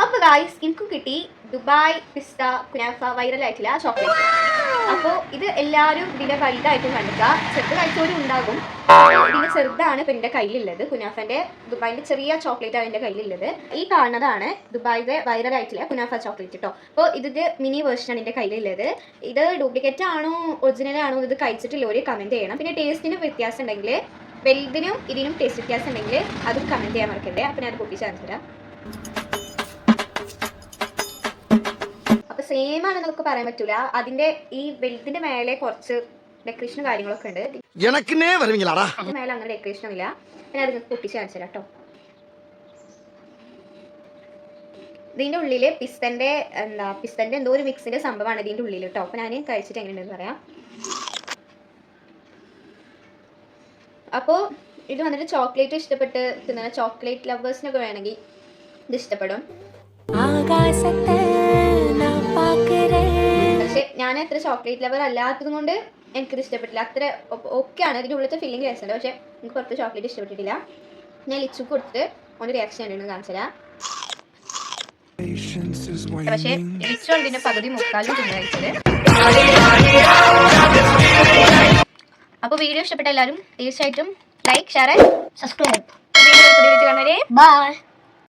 അപ്പോൾ ഗായ്സ് എനിക്കും കിട്ടി ദുബായ് പിസ്ത കുനാഫ വൈറലായിട്ടുള്ള ചോക്ലേറ്റ്. അപ്പോൾ ഇത് എല്ലാവരും ഇതിൻ്റെ വലുതായിട്ടും കണ്ടുക. ചെറുത് കഴിച്ചവരും ഉണ്ടാകും. ഇതിൻ്റെ ചെറുതാണ് ഇപ്പം എൻ്റെ കയ്യിലുള്ളത്. കുനാഫൻ്റെ ദുബായിൻ്റെ ചെറിയ ചോക്ലേറ്റ് ആണ് എൻ്റെ കയ്യിലുള്ളത്. ഈ കാണുന്നതാണ് ദുബായിയുടെ വൈറലായിട്ടുള്ള കുനാഫ ചോക്ലേറ്റ് കേട്ടോ. അപ്പോൾ ഇതിൻ്റെ മിനി വേർഷനാണ് എൻ്റെ കയ്യിലുള്ളത്. ഇത് ഡ്യൂപ്ലിക്കേറ്റ് ആണോ ഒറിജിനൽ ആണോ ഇത് കഴിച്ചിട്ടുള്ളവർ കമൻറ്റ് ചെയ്യണം. പിന്നെ ടേസ്റ്റിന് വ്യത്യാസം ഉണ്ടെങ്കിൽ വലുതിനും ഇതിനും ടേസ്റ്റ് വ്യത്യാസം ഉണ്ടെങ്കിൽ അതും കമൻറ്റ് ചെയ്യാൻ മറക്കണ്ടേ. അപ്പം ഞാൻ അത് പൊട്ടിച്ച് കാണിച്ചു തരാം. സെയിം ആണ് നമുക്ക് പറയാൻ പറ്റൂല. അതിന്റെ ഈ വലുതിന്റെ മേലെ കുറച്ച് ഡെക്കറേഷനും കാര്യങ്ങളൊക്കെ ഉണ്ട്. മേലെ അങ്ങനെ ഡെക്കറേഷൻ ഒന്നും ഇല്ല. ഞാൻ അത് പൊട്ടിച്ച് കാണിച്ചു തരാം കേട്ടോ. ഇതിന്റെ ഉള്ളില് പിസ്തന്റെ എന്തോ ഒരു മിക്സിന്റെ സംഭവമാണ് ഇതിന്റെ ഉള്ളിൽ കേട്ടോ. അപ്പൊ ഞാൻ കഴിച്ചിട്ട് എങ്ങനെയുണ്ടെന്ന് പറയാം. അപ്പോൾ ഇത് വന്നിട്ട് ചോക്ലേറ്റ് ഇഷ്ടപ്പെട്ട് തിന്നുന്ന ചോക്ലേറ്റ് ലവേഴ്സിനൊക്കെ വേണമെങ്കിൽ ഇത് ഇഷ്ടപ്പെടും. പക്ഷെ ഞാൻ അത്ര ചോക്ലേറ്റ് ലവർ അല്ലാത്തത് കൊണ്ട് എനിക്കിത് ഇഷ്ടപ്പെട്ടില്ല. അത്ര ഓക്കെയാണ്, ഇതിൻ്റെ ഉള്ളിലത്തെ ഫീലിംഗ് രസമുണ്ട്. പക്ഷെ എനിക്ക് പുറത്ത് ചോക്ലേറ്റ് ഇഷ്ടപ്പെട്ടിട്ടില്ല. ഞാൻ ലിച്ചു കൊടുത്ത് ഒന്ന് റിയാക്ഷൻ ഉണ്ടെന്ന് കാണിച്ചുതരാം. പക്ഷെ ലിച്ചു ഇതിന്റെ പകുതി മുക്കാലും തിന്നയച്ചത്. അപ്പോൾ വീഡിയോ ഇഷ്ടപ്പെട്ട എല്ലാവരും തീർച്ചയായിട്ടും ലൈക്ക്, ഷെയർ, സബ്സ്ക്രൈബ്. ബൈ.